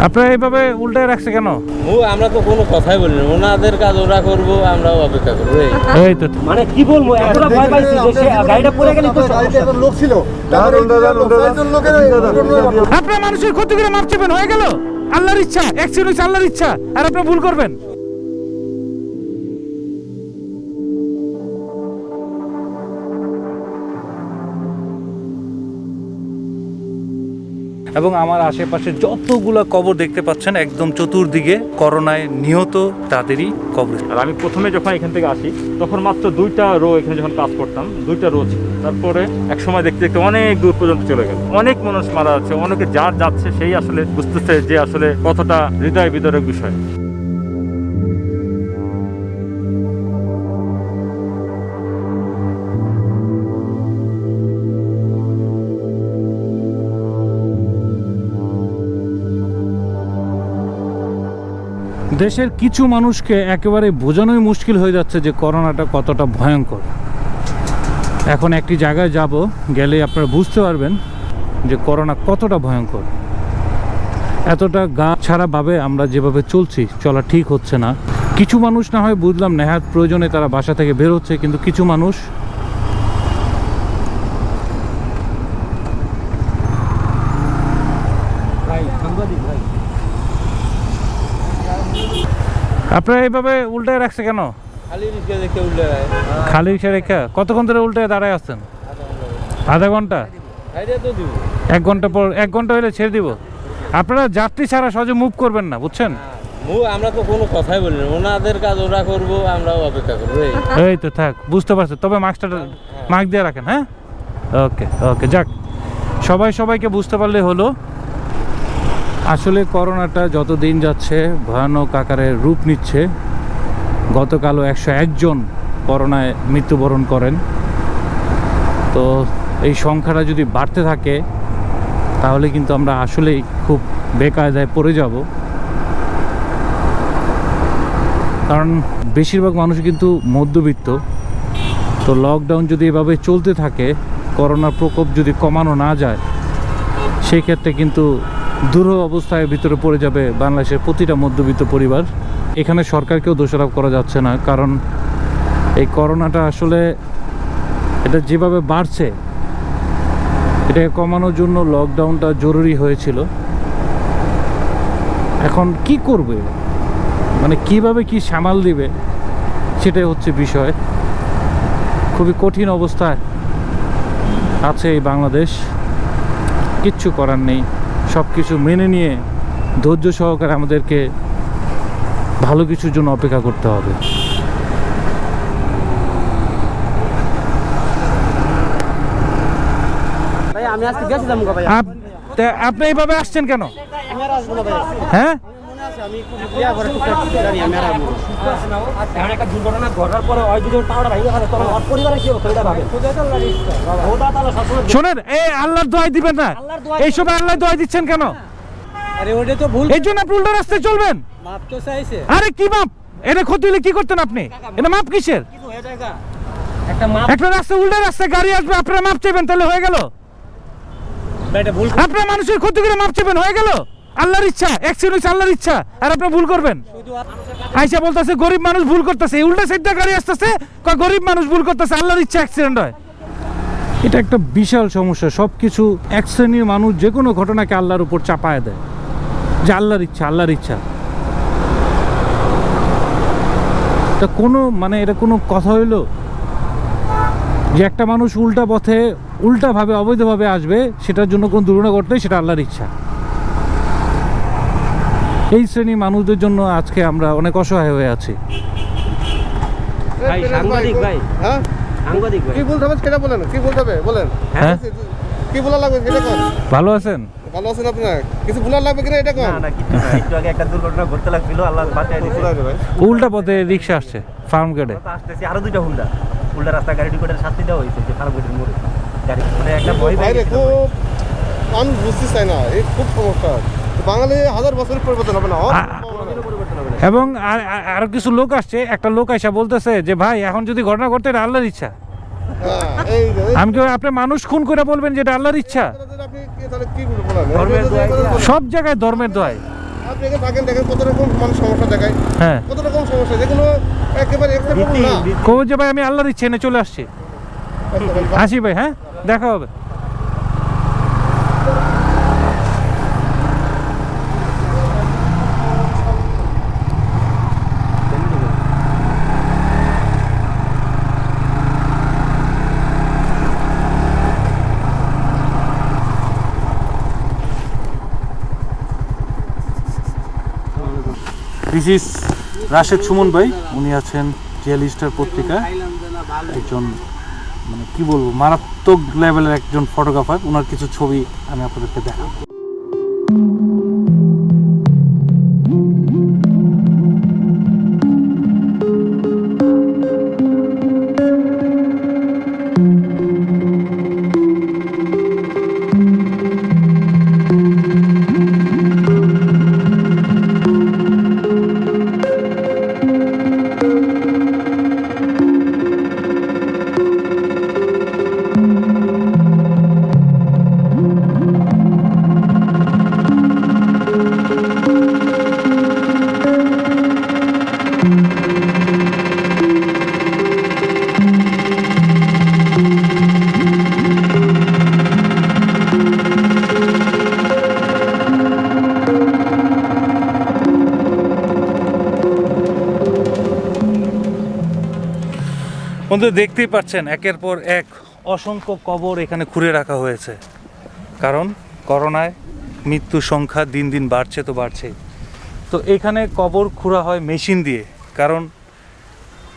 আপনারা এইভাবে উল্টায় রাখছে কেন? আমরা তো কোনো কথাই বলিনি, ওনাদের কাজ ওরা করবো, আমরাও অপেক্ষা করবো। এই তো মানে কি বলবো, এতটা ভয় পাইছি যে সে গাড়িটা পড়ে গেলে তো লোক ছিল। আপনারা মানুষের ক্ষতি করে মাপ চাইবেন, হয়ে গেল। আল্লাহর ইচ্ছা, অ্যাকশন হচ্ছে আল্লাহর ইচ্ছা, আর আপনারা ভুল করবেন। এবং আমার আশেপাশে যতগুলো কবর দেখতে পাচ্ছেন, একদম চতুর্দিকে করোনায় নিহত তাদেরই কবর। আর আমি প্রথমে যখন এখান থেকে আসি তখন মাত্র 2টা রো এখানে যখন কাজ করতাম, 2টা রো ছিল। তারপরে এক সময় দেখতে দেখতে অনেক দূর পর্যন্ত চলে গেল, অনেক মানুষ মারা যাচ্ছে, অনেকে যার যাচ্ছে সেই আসলে বুঝতেছে যে আসলে কতটা হৃদয় বিদারক বিষয়। দেশের কিছু মানুষকে একেবারে বোঝানোই মুশকিল হয়ে যাচ্ছে যে করোনাটা কতটা ভয়ঙ্কর। এখন একটি জায়গায় যাব, গেলে আপনারা বুঝতে পারবেন যে করোনা কতটা ভয়ঙ্কর। এতটা গা ছাড়াভাবে আমরা যেভাবে চলছি, চলা ঠিক হচ্ছে না। কিছু মানুষ না হয় বুঝলাম নেহাত প্রয়োজনে তারা বাসা থেকে বের হচ্ছে, কিন্তু কিছু মানুষ আপনারা এইভাবে উল্টায় রাখছে কেন? খালি রিক্সা দেখে উল্টে যায়। খালি রিক্সা রেখা কতক্ষণ ধরে উল্টায় দাঁড়ায় আছেন? আধা ঘন্টা? তো দিব 1 ঘন্টা পর, 1 ঘন্টা হলে ছেড়ে দিব। আপনারা যাত্রী ছাড়া সহজে মুভ করবেন না, বুঝছেন? আমরা তো কোনো কথাই বলিনি, ওনাদের কাজ ওরা করবো, আমরাও অপেক্ষা করবো। এই তো থাক, বুঝতে পারছি। তবে মাস্কটা মাস্ক দিয়ে রাখেন, হ্যাঁ? ওকে ওকে, যাক, সবাই সবাইকে বুঝতে পারলে হলো। আসলে করোনাটা যত দিন যাচ্ছে ভয়ানক আকারে রূপ নিচ্ছে। গতকালও 101 জন করোনায় মৃত্যুবরণ করেন। তো এই সংখ্যাটা যদি বাড়তে থাকে তাহলে কিন্তু আমরা আসলেই খুব বেকায়দায় পড়ে যাব। কারণ বেশিরভাগ মানুষ কিন্তু মধ্যবিত্ত। তো লকডাউন যদি এভাবে চলতে থাকে, করোনার প্রকোপ যদি কমানো না যায়, সেই ক্ষেত্রে কিন্তু দুরূহ অবস্থায় ভিতরে পড়ে যাবে বাংলাদেশের প্রতিটা মধ্যবিত্ত পরিবার। এখানে সরকারকেও দোষারোপ করা যাচ্ছে না, কারণ এই করোনাটা আসলে এটা যেভাবে বাড়ছে, এটাকে কমানোর জন্য লকডাউনটা জরুরি হয়েছিল। এখন কি করবে, মানে কিভাবে কি সামাল দিবে, সেটাই হচ্ছে বিষয়। খুবই কঠিন অবস্থায় আছে এই বাংলাদেশ। কিচ্ছু করার নেই, সব কিছু মেনে নিয়ে ধৈর্য সহকারে আমাদেরকে ভালো কিছুর জন্য অপেক্ষা করতে হবে। ভাই আমি আজকে গেছিলাম ভাই। আপনি এইভাবে আসছেন কেন? আমি আর আসবো না ভাই। হ্যাঁ, আমি খুব ইয়া করে টুকটাক গাড়ি আমি আর আসবো না। আর একটা দুর্ঘটনা ঘটার পরে ওই দুটো টাওয়ারটা ভেঙে গেল, তখন ওর পরিবারে কি হতো এটা ভাবে। খোদা তাআলা সবসময় শোনেন, এই আল্লাহর দোয়াই দিবেন না। এইসব আল্লাহর দোয়াই দিচ্ছেন কেন? আরে ওটা তো ভুল, এই জন্য আপনি উল্টো রাস্তায় চলবেন। মাপ তো চাইছে। আরে কি মাপ? এটা ক্ষতি হলে কি করতেন আপনি? এটা মাপ কিসের? কিছু হয়ে যায় একটা মাপ, একটা রাস্তা উল্টো রাস্তায় গাড়ি আসবে, আপনারা মাপ চাইবেন, তাহলে হয়ে গেল। এটা ভুল। আপনারা মানুষের ক্ষতি করে মাপ চাইবেন, হয়ে গেল। আল্লাহর ইচ্ছা, অ্যাকশন হচ্ছে আল্লাহর ইচ্ছা, আর আপনারা ভুল করবেন। আইসা বলতেছে গরিব মানুষ ভুল করতেছে, উল্টা সাইডটা গাড়ি আসতেছে, গরিব মানুষ ভুল করতেছে, আল্লাহর ইচ্ছা অ্যাক্সিডেন্ট হয়। এটা একটা বিশাল সমস্যা। সব কিছু এক শ্রেণীর মানুষ যে কোনো ঘটনাকে আল্লাহর উপর চাপায় দেয়, যে আল্লাহর ইচ্ছা, আল্লাহর ইচ্ছা। তা কোনো মানে এটা কোনো কথা হইলো যে একটা মানুষ উল্টা পথে উল্টাভাবে অবৈধভাবে আসবে, সেটার জন্য কোন দুর্ঘটনা ঘটলে সেটা আল্লাহর ইচ্ছা। এই শ্রেণীর মানুষদের জন্য আজকে আমরা অনেক অসহায় হয়ে আছি। ভাই সাংবাদিক ভাই, হ্যাঁ সাংবাদিক ভাই কি বলতে হবে সেটা বলেন, কি বলতে হবে বলেন। হ্যাঁ, কি বলা লাগবে সেটা কোন। ভালো আছেন? ভালো আছেন আপনার? কিছু বলা লাগবে কিনা এটা কোন। না না কিছু না, একটু আগে একটা দুর্ঘটনা ঘটতে লাগছিল, আল্লাহ বাঁচায় দিয়েছে। উল্টা পথে রিক্সা আসছে ফার্ম গেটে। তো আসতেছি আরো দুইটা হুন্ডা উল্টা রাস্তা গাড়ি ঢুকে শাস্তি দেওয়া হয়েছে যে ফার্ম গেটের মোড়ে গাড়ি, মানে একটা ভয় বাইরে পাই খুব মানুষ বুঝতে চায় না, এই খুব সমস্যা। বাঙালি 1000 বছরের পরিবর্তন হবে না। পরিবর্তন হবে না। এবং আরো কিছু লোক আসছে, একটা লোক এসে বলতেছে যে ভাই এখন যদি ঘটনা করতে এটা আল্লাহর ইচ্ছা। হ্যাঁ, এই যে আমি কি আপনি মানুষ খুন করে বলবেন যে এটা আল্লাহর ইচ্ছা? আপনি তাহলে কি বলবেন? ধর্মের দোহাই দিয়া। সব জায়গায় ধর্মের দোয়াই। আপনি এখানে থাকেন, দেখেন কত রকম মানুষ সমস্যা দেখায়, হ্যাঁ কত রকম সমস্যা, যেগুলো একেবারে acceptable না। কবে যে ভাই আমি আল্লাহর ইচ্ছে এনে চলে আসছি। আসি ভাই, হ্যাঁ দেখা হবে। দিস ইজ রাশেদ সুমন ভাই, উনি আছেন ডেইলি স্টার পত্রিকা একজন, মানে কি বলবো, মারাত্মক লেভেলের একজন ফটোগ্রাফার। ওনার কিছু ছবি আমি আপনাদেরকে দেখাবো। বন্ধু দেখতেই পাচ্ছেন একের পর এক অসংখ্য কবর এখানে খুঁড়ে রাখা হয়েছে, কারণ করোনায় মৃত্যুর সংখ্যা দিন দিন বাড়ছে তো বাড়ছে। তো এখানে কবর খোঁড়া হয় মেশিন দিয়ে, কারণ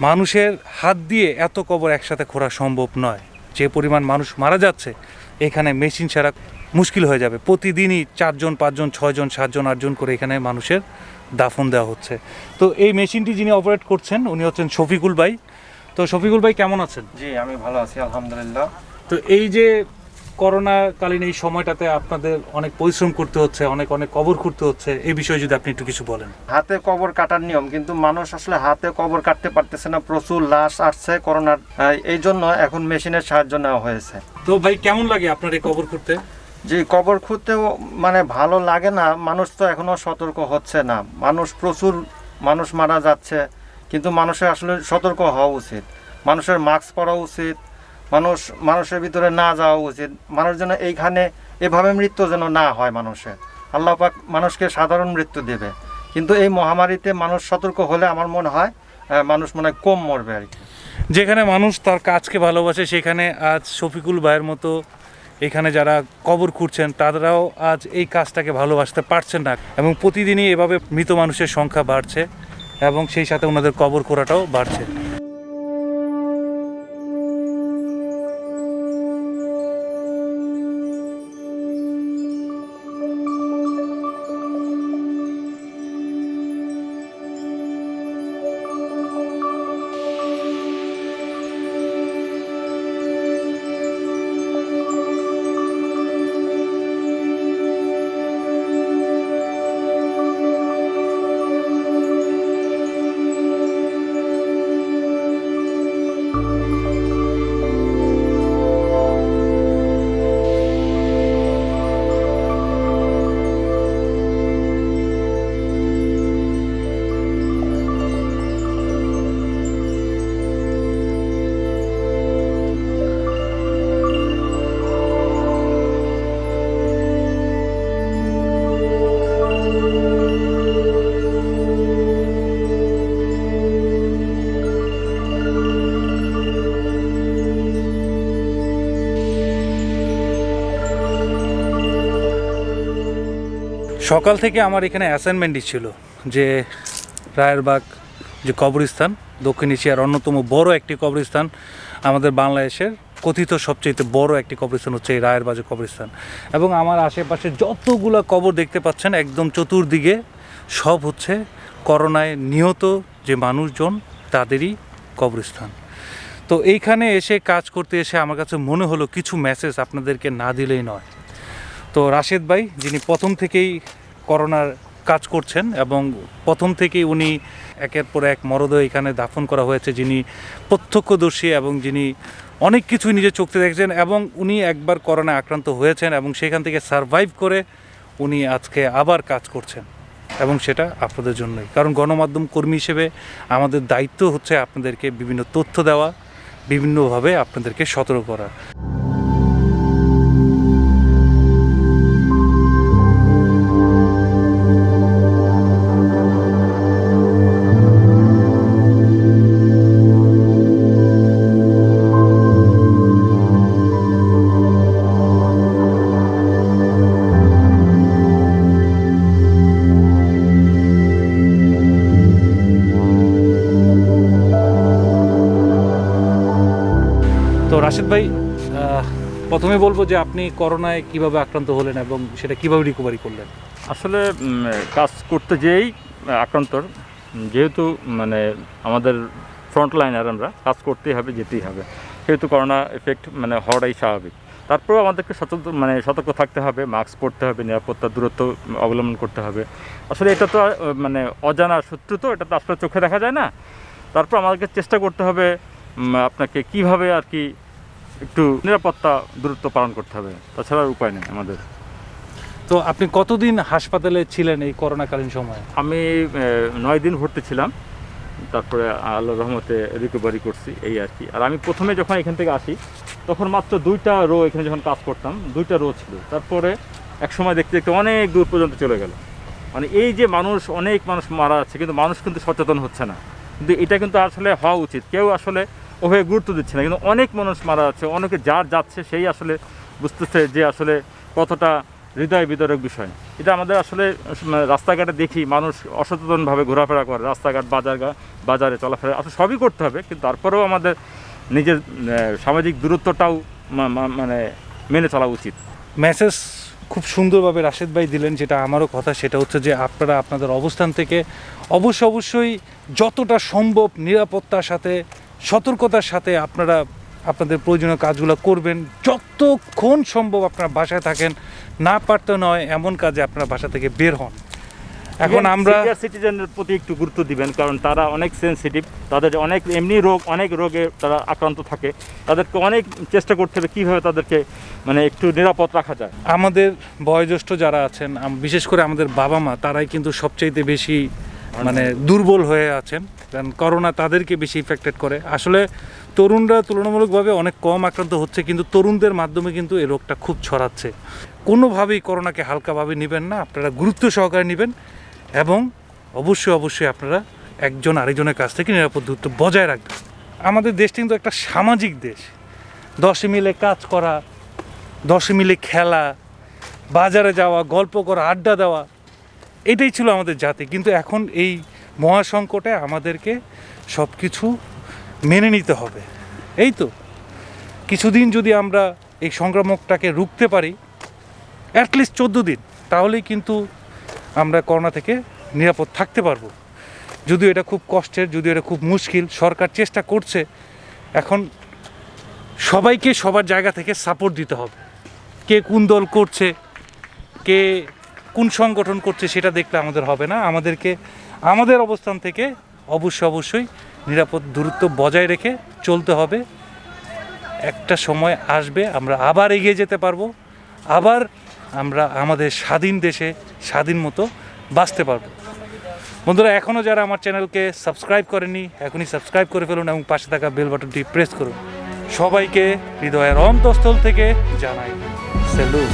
মানুষের হাত দিয়ে এত কবর একসাথে খোঁড়া সম্ভব নয়। যে পরিমাণ মানুষ মারা যাচ্ছে এখানে মেশিন ছাড়া মুশকিল হয়ে যাবে। প্রতিদিনই 4 জন 5 জন 6 জন 7 জন 8 জন করে এখানে মানুষের দাফন দেওয়া হচ্ছে। তো এই মেশিনটি যিনি অপারেট করছেন উনি হচ্ছেন শফিকুল ভাই। তো শফিকুল ভাই কেমন আছেন? জি আমি ভালো আছি আলহামদুলিল্লাহ। তো এই যে করোনাকালীন এই সময়টাতে আপনাদের অনেক পরিশ্রম করতে হচ্ছে, অনেক অনেক কবর খুঁড়তে হচ্ছে, এই বিষয়ে যদি আপনি একটু কিছু বলেন। হাতে কবর কাটার নিয়ম, কিন্তু মানুষ আসলে হাতে কবর কাটতে পারতেছে না, প্রচুর লাশ আসছে করোনার, এই জন্য এখন মেশিনের সাহায্য নেওয়া হয়েছে। তো ভাই কেমন লাগে আপনার এই কবর খুঁড়তে? যে কবর খুঁড়তেও মানে ভালো লাগে না, মানুষ তো এখনো সতর্ক হচ্ছে না, প্রচুর মানুষ মারা যাচ্ছে, কিন্তু মানুষের আসলে সতর্ক হওয়া উচিত, মানুষের মাস্ক পরা উচিত, মানুষের ভিতরে না যাওয়া উচিত, মানুষ যেন এইখানে এভাবে মৃত্যু যেন না হয় মানুষের। আল্লাহ পাক মানুষকে সাধারণ মৃত্যু দেবে, কিন্তু এই মহামারীতে মানুষ সতর্ক হলে আমার মনে হয় মানুষ মনে হয় কম মরবে আর কি। যেখানে মানুষ তার কাজকে ভালোবাসে সেখানে আজ শফিকুল ভাইয়ের মতো এখানে যারা কবর খুঁড়ছেন তারাও আজ এই কাজটাকে ভালোবাসতে পারছেন না, এবং প্রতিদিনই এভাবে মৃত মানুষের সংখ্যা বাড়ছে এবং সেই সাথে ওনাদের কবর খোঁড়াটাও বাড়ছে। সকাল থেকে আমার এখানে অ্যাসাইনমেন্টই ছিল যে রায়েরবাগ যে কবরস্থান দক্ষিণ এশিয়ার অন্যতম বড় একটি কবরস্থান, আমাদের বাংলাদেশের কথিত সবচেয়ে বড় একটি কবরস্থান হচ্ছে এই রায়েরবাগ কবরস্থান। এবং আমার আশেপাশে যতগুলো কবর দেখতে পাচ্ছেন একদম চতুর্দিকে সব হচ্ছে করোনায় নিহত যে মানুষজন তাদেরই কবরস্থান। তো এইখানে এসে কাজ করতে এসে আমার কাছে মনে হলো কিছু মেসেজ আপনাদেরকে না দিলেই নয়। তো রাশেদ ভাই যিনি প্রথম থেকেই করোনার কাজ করছেন এবং প্রথম থেকেই উনি একের পর এক মরদেহ এখানে দাফন করা হয়েছে, যিনি প্রত্যক্ষদর্শী এবং যিনি অনেক কিছুই নিজের চোখে দেখছেন, এবং উনি একবার করোনায় আক্রান্ত হয়েছেন এবং সেখান থেকে সারভাইভ করে উনি আজকে আবার কাজ করছেন। এবং সেটা আপনাদের জন্যই, কারণ গণমাধ্যম কর্মী হিসেবে আমাদের দায়িত্ব হচ্ছে আপনাদেরকে বিভিন্ন তথ্য দেওয়া, বিভিন্নভাবে আপনাদেরকে সতর্ক করা। তো রাশেদ ভাই, প্রথমে বলবো যে আপনি করোনায় কিভাবে আক্রান্ত হলেন এবং সেটা কিভাবে রিকভারি করলেন? আসলে কাজ করতে যেয়েই আক্রান্তর, যেহেতু মানে আমাদের ফ্রন্ট লাইনার আমরা কাজ করতেই হবে, যেতেই হবে, সেহেতু করোনা এফেক্ট মানে হওয়াটাই স্বাভাবিক। তারপরেও আমাদেরকে সতর্ক থাকতে হবে, মাস্ক পরতে হবে, নিরাপত্তা দূরত্ব অবলম্বন করতে হবে। আসলে এটা তো মানে অজানা শত্রু, তো এটা তো আসলে চোখে দেখা যায় না। তারপর আমাদেরকে চেষ্টা করতে হবে আপনাকে কিভাবে আর কি একটু নিরাপত্তা দূরত্ব পালন করতে হবে, তাছাড়া আর উপায় নেই আমাদের। তো আপনি কতদিন হাসপাতালে ছিলেন এই করোনাকালীন সময়ে? আমি 9 দিন ভর্তি ছিলাম, তারপরে আল্লাহর রহমতে রিকভারি করছি, এই আর কি। আর আমি প্রথমে যখন এখান থেকে আসি তখন মাত্র 2টা রো এখানে যখন কাজ করতাম, 2টা রো ছিল। তারপরে এক সময় দেখতে দেখতে অনেক দূর পর্যন্ত চলে গেল। মানে এই যে অনেক মানুষ মারা যাচ্ছে, কিন্তু মানুষ কিন্তু সচেতন হচ্ছে না। কিন্তু এটা কিন্তু আসলে হওয়া উচিত, কেউ আসলে ওভাবে গুরুত্ব দিচ্ছে না, কিন্তু অনেক মানুষ মারা যাচ্ছে, অনেকে যার যাচ্ছে সেই আসলে বুঝতেছে যে আসলে কতটা হৃদয় বিদারক বিষয়। এটা আমাদের আসলে রাস্তাঘাটে দেখি মানুষ অসচেতনভাবে ঘোরাফেরা করে, রাস্তাঘাট বাজারে চলাফেরা আসলে সবই করতে হবে, কিন্তু তারপরেও আমাদের নিজের সামাজিক দূরত্বটাও মানে মেনে চলা উচিত। মেসেজ খুব সুন্দরভাবে রাশেদ ভাই দিলেন, যেটা আমারও কথা, সেটা হচ্ছে যে আপনারা আপনাদের অবস্থান থেকে অবশ্যই যতটা সম্ভব নিরাপত্তার সাথে, সতর্কতার সাথে আপনারা আপনাদের প্রয়োজনীয় কাজগুলো করবেন। যতক্ষণ সম্ভব আপনারা বাসায় থাকেন, না পারতে নয় এমন কাজে আপনারা বাসা থেকে বের হন। এখন আমরা সিনিয়র সিটিজেনের প্রতি একটু গুরুত্ব দিবেন, কারণ তারা অনেক সেনসিটিভ, তাদের অনেক এমনি অনেক রোগে তারা আক্রান্ত থাকে। তাদেরকে অনেক চেষ্টা করতে হবে কীভাবে তাদেরকে মানে একটু নিরাপদ রাখা যায়। আমাদের বয়োজ্যেষ্ঠ যারা আছেন, বিশেষ করে আমাদের বাবা মা, তারাই কিন্তু সবচাইতে বেশি মানে দুর্বল হয়ে আছেন, কারণ করোনা তাদেরকে বেশি ইফেক্টেড করে। আসলে তরুণরা তুলনামূলকভাবে অনেক কম আক্রান্ত হচ্ছে, কিন্তু তরুণদের মাধ্যমে কিন্তু এই রোগটা খুব ছড়াচ্ছে। কোনোভাবেই করোনাকে হালকাভাবে নেবেন না, আপনারা গুরুত্ব সহকারে নেবেন এবং অবশ্যই আপনারা একজন আরেকজনের কাছ থেকে নিরাপদ দূরত্ব বজায় রাখবেন। আমাদের দেশটা কিন্তু একটা সামাজিক দেশ। 10 মিলে কাজ করা, 10 মিলে খেলা, বাজারে যাওয়া, গল্প করা, আড্ডা দেওয়া, এটাই ছিল আমাদের জাতি। কিন্তু এখন এই মহাসংকটে আমাদেরকে সব কিছু মেনে নিতে হবে। এই তো কিছুদিন যদি আমরা এই সংক্রামকটাকে রুখতে পারি, অ্যাটলিস্ট 14 দিন, তাহলেই কিন্তু আমরা করোনা থেকে নিরাপদ থাকতে পারবো। যদিও এটা খুব কষ্টের, যদিও এটা খুব মুশকিল, সরকার চেষ্টা করছে। এখন সবাইকে সবার জায়গা থেকে সাপোর্ট দিতে হবে। কে কোন দল করছে, কে কোন সংগঠন করছে সেটা দেখলে আমাদের হবে না। আমাদেরকে আমাদের অবস্থান থেকে অবশ্যই নিরাপদ দূরত্ব বজায় রেখে চলতে হবে। একটা সময় আসবে আমরা আবার এগিয়ে যেতে পারবো, আবার আমরা আমাদের স্বাধীন দেশে স্বাধীন মতো বাঁচতে পারবো। বন্ধুরা, এখনও যারা আমার চ্যানেলকে সাবস্ক্রাইব করেনি, এখনই সাবস্ক্রাইব করে ফেলুন এবং পাশে থাকা বেল বাটনটি প্রেস করুন। সবাইকে হৃদয়ের অন্তঃস্থল থেকে জানাই স্যালুট।